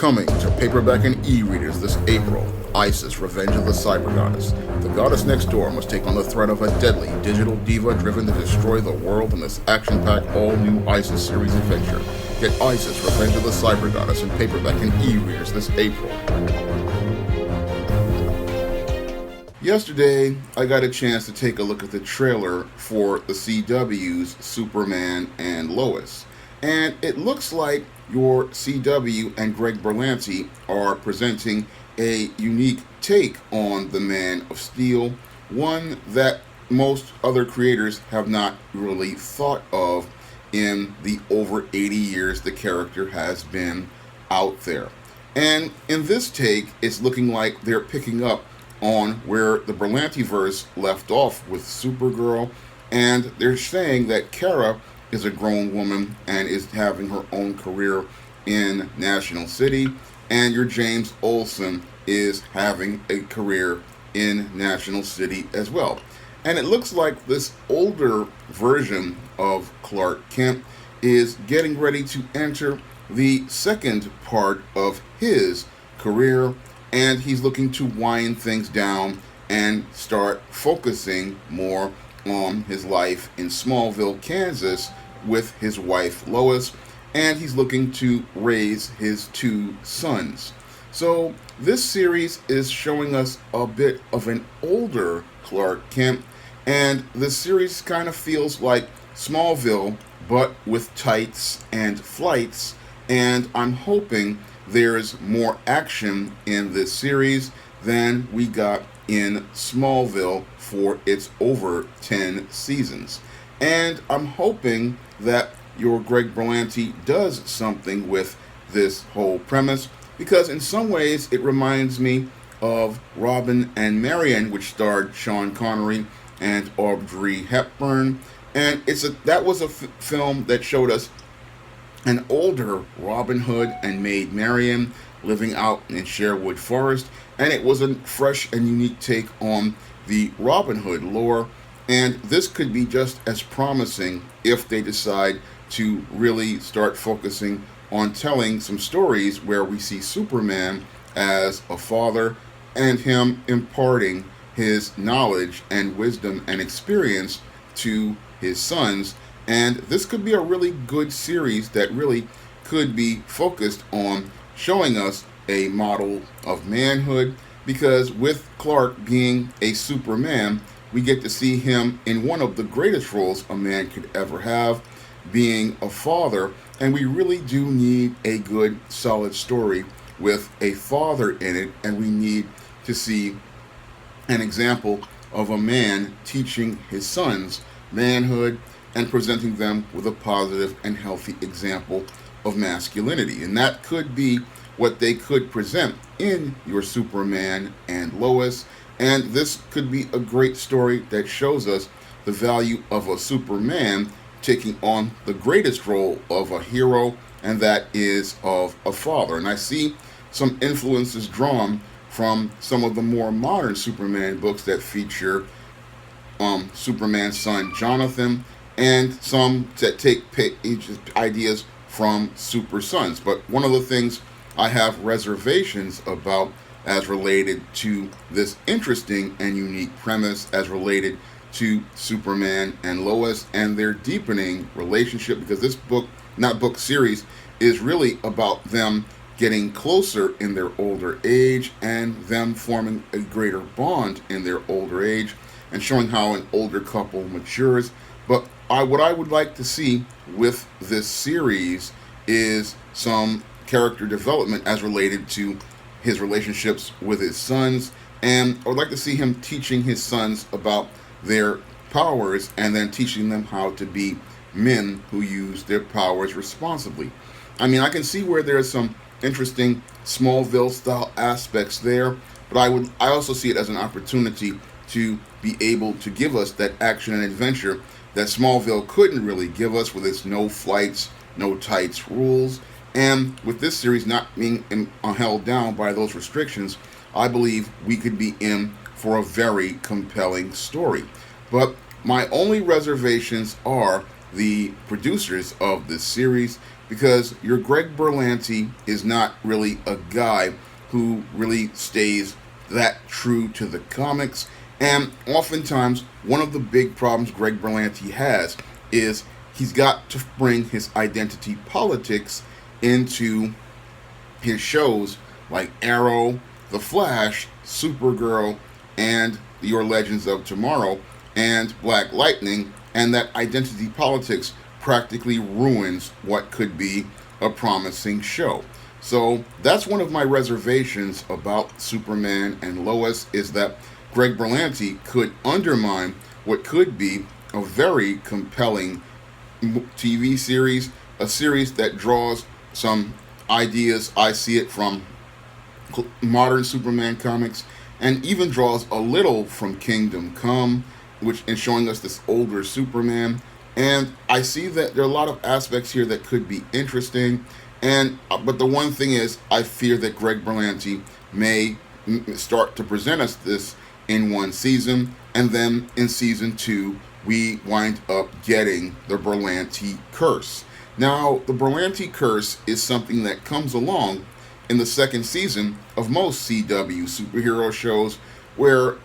Coming to paperback and e-readers this April, Isis, Revenge of the Cyber Goddess. The goddess next door must take on the threat of a deadly digital diva driven to destroy the world in this action-packed all-new Isis series adventure. Get Isis, Revenge of the Cyber Goddess in paperback and e-readers this April. Yesterday, I got a chance to take a look at the trailer for the CW's Superman and Lois. And it looks like your CW and Greg Berlanti are presenting a unique take on the Man of Steel, one that most other creators have not really thought of in the over 80 years the character has been out there. And in this take, it's looking like they're picking up on where the Berlantiverse left off with Supergirl, and they're saying that Kara is a grown woman and is having her own career in National City, and your James Olsen is having a career in National City as well. And it looks like this older version of Clark Kent is getting ready to enter the second part of his career, and he's looking to wind things down and start focusing more on his life in Smallville, Kansas, with his wife Lois, and he's looking to raise his two sons. So this series is showing us a bit of an older Clark Kent, and the series kind of feels like Smallville, but with tights and flights, and I'm hoping there's more action in this series than we got in Smallville for its over 10 seasons. And I'm hoping that your Greg Berlanti does something with this whole premise, because in some ways it reminds me of Robin and Marian, which starred Sean Connery and Audrey Hepburn. And that was a film that showed us an older Robin Hood and Maid Marian living out in Sherwood Forest, and it was a fresh and unique take on the Robin Hood lore. And this could be just as promising if they decide to really start focusing on telling some stories where we see Superman as a father and him imparting his knowledge and wisdom and experience to his sons. And this could be a really good series that really could be focused on showing us a model of manhood, because with Clark being a Superman, we get to see him in one of the greatest roles a man could ever have, being a father. And we really do need a good, solid story with a father in it, and we need to see an example of a man teaching his sons manhood and presenting them with a positive and healthy example of masculinity. And that could be what they could present in your Superman and Lois. And this could be a great story that shows us the value of a Superman taking on the greatest role of a hero, and that is of a father. And I see some influences drawn from some of the more modern Superman books that feature Superman's son Jonathan, and some that take ideas from Super Sons. But one of the things I have reservations about as related to this interesting and unique premise as related to Superman and Lois and their deepening relationship, because this series is really about them getting closer in their older age and them forming a greater bond in their older age and showing how an older couple matures. But what I would like to see with this series is some character development as related to his relationships with his sons, and I would like to see him teaching his sons about their powers and then teaching them how to be men who use their powers responsibly. I mean, I can see where there's some interesting Smallville style aspects there, but I also see it as an opportunity to be able to give us that action and adventure that Smallville couldn't really give us with its no flights, no tights rules. And with this series not being held down by those restrictions, I believe we could be in for a very compelling story. But my only reservations are the producers of this series, because your Greg Berlanti is not really a guy who really stays that true to the comics. And oftentimes, one of the big problems Greg Berlanti has is he's got to bring his identity politics into his shows like Arrow, The Flash, Supergirl, and Your Legends of Tomorrow, and Black Lightning, and that identity politics practically ruins what could be a promising show. So that's one of my reservations about Superman and Lois, is that Greg Berlanti could undermine what could be a very compelling TV series, a series that draws some ideas. I see it from modern Superman comics, and even draws a little from Kingdom Come, which is showing us this older Superman. And I see that there are a lot of aspects here that could be interesting. And but the one thing is, I fear that Greg Berlanti may start to present us this in one season, and then in season two we wind up getting the Berlanti curse. Now, the Berlanti curse is something that comes along in the second season of most CW superhero shows, where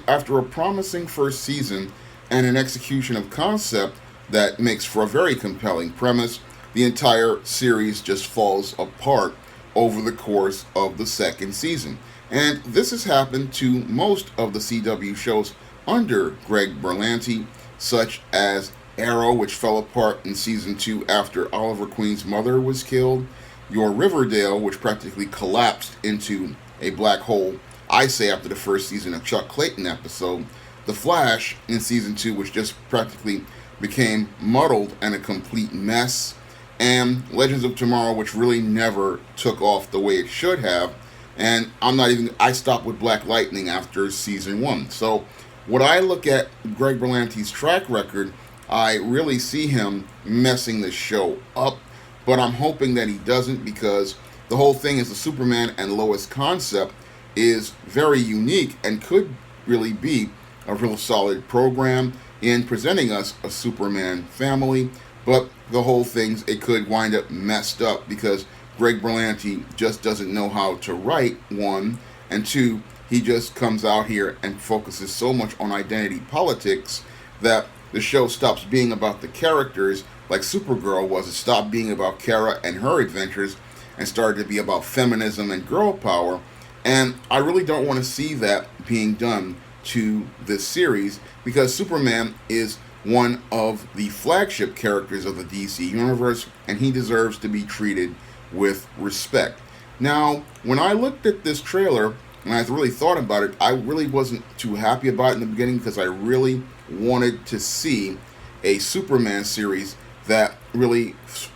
after a promising first season and an execution of concept that makes for a very compelling premise, the entire series just falls apart over the course of the second season. And this has happened to most of the CW shows under Greg Berlanti, such as Arrow, which fell apart in season 2 after Oliver Queen's mother was killed, your Riverdale, which practically collapsed into a black hole, I say, after the first season of Chuck Clayton episode, The Flash in season 2, which just practically became muddled and a complete mess, and Legends of Tomorrow, which really never took off the way it should have. And I stopped with Black Lightning after season 1. So when I look at Greg Berlanti's track record, I really see him messing the show up, but I'm hoping that he doesn't, because the whole thing is the Superman and Lois concept is very unique and could really be a real solid program in presenting us a Superman family. But the whole thing, it could wind up messed up because Greg Berlanti just doesn't know how to write, one, and two, he just comes out here and focuses so much on identity politics that the show stops being about the characters like Supergirl was. It stopped being about Kara and her adventures and started to be about feminism and girl power. And I really don't want to see that being done to this series, because Superman is one of the flagship characters of the DC universe, and he deserves to be treated with respect. Now, when I looked at this trailer and I really thought about it, I really wasn't too happy about it in the beginning, because I really wanted to see a Superman series that really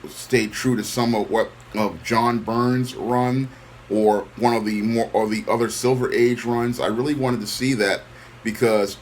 stayed true to some of what of John Byrne's run, or one of the other Silver Age runs. I really wanted to see that, because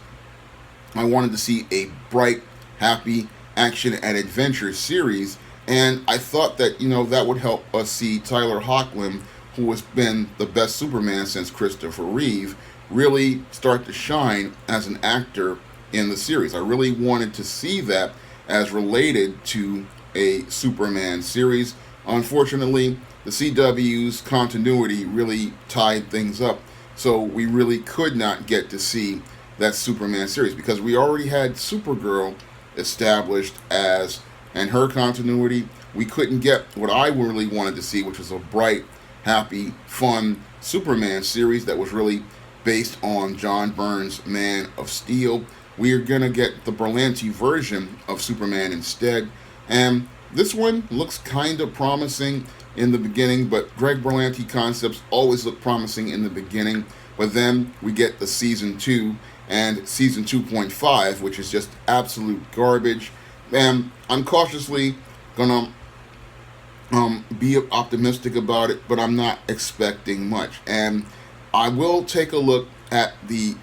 I wanted to see a bright, happy action and adventure series. And I thought that, that would help us see Tyler Hoechlin, who has been the best Superman since Christopher Reeve, really start to shine as an actor in the series. I really wanted to see that as related to a Superman series. Unfortunately, the CW's continuity really tied things up, so we really could not get to see that Superman series, because we already had Supergirl established as, and her continuity. We couldn't get what I really wanted to see, which was a bright, happy, fun Superman series that was really based on John Byrne's Man of Steel. We are going to get the Berlanti version of Superman instead. And this one looks kind of promising in the beginning, but Greg Berlanti concepts always look promising in the beginning. But then we get the season 2 and season 2.5, which is just absolute garbage. And I'm cautiously going to be optimistic about it, but I'm not expecting much. And I will take a look at the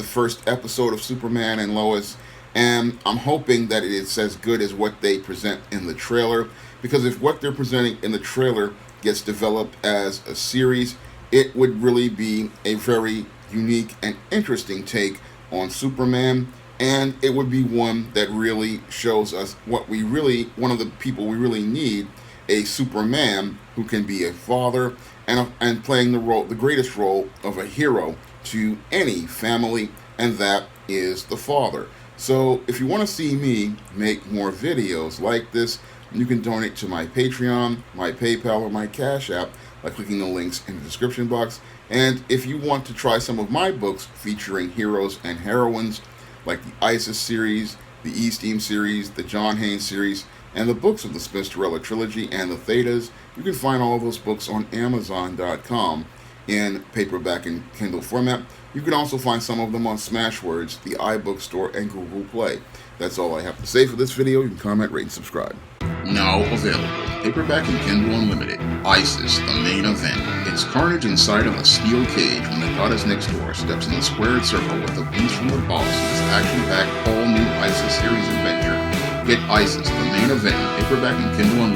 first episode of Superman and Lois, and I'm hoping that it's as good as what they present in the trailer, because if what they're presenting in the trailer gets developed as a series, it would really be a very unique and interesting take on Superman. And it would be one that really shows us one of the people we really need, a Superman who can be a father and playing the greatest role of a hero to any family, and that is the father. So if you want to see me make more videos like this, you can donate to my Patreon, my PayPal, or my Cash App by clicking the links in the description box. And if you want to try some of my books featuring heroes and heroines, like the ISIS series, the E-Steam series, the John Haynes series, and the books of the Smith-Torella trilogy and the Thetas, you can find all of those books on Amazon.com in paperback and Kindle format. You can also find some of them on Smashwords, the iBookstore, and Google Play. That's all I have to say for this video. You can comment, rate, and subscribe. Now available, paperback and Kindle Unlimited, ISIS, the main event. It's carnage inside of a steel cage when the goddess next door steps in the squared circle with the beast from the boss in this action-packed all-new ISIS series adventure. Get ISIS, the main event, paperback and Kindle Unlimited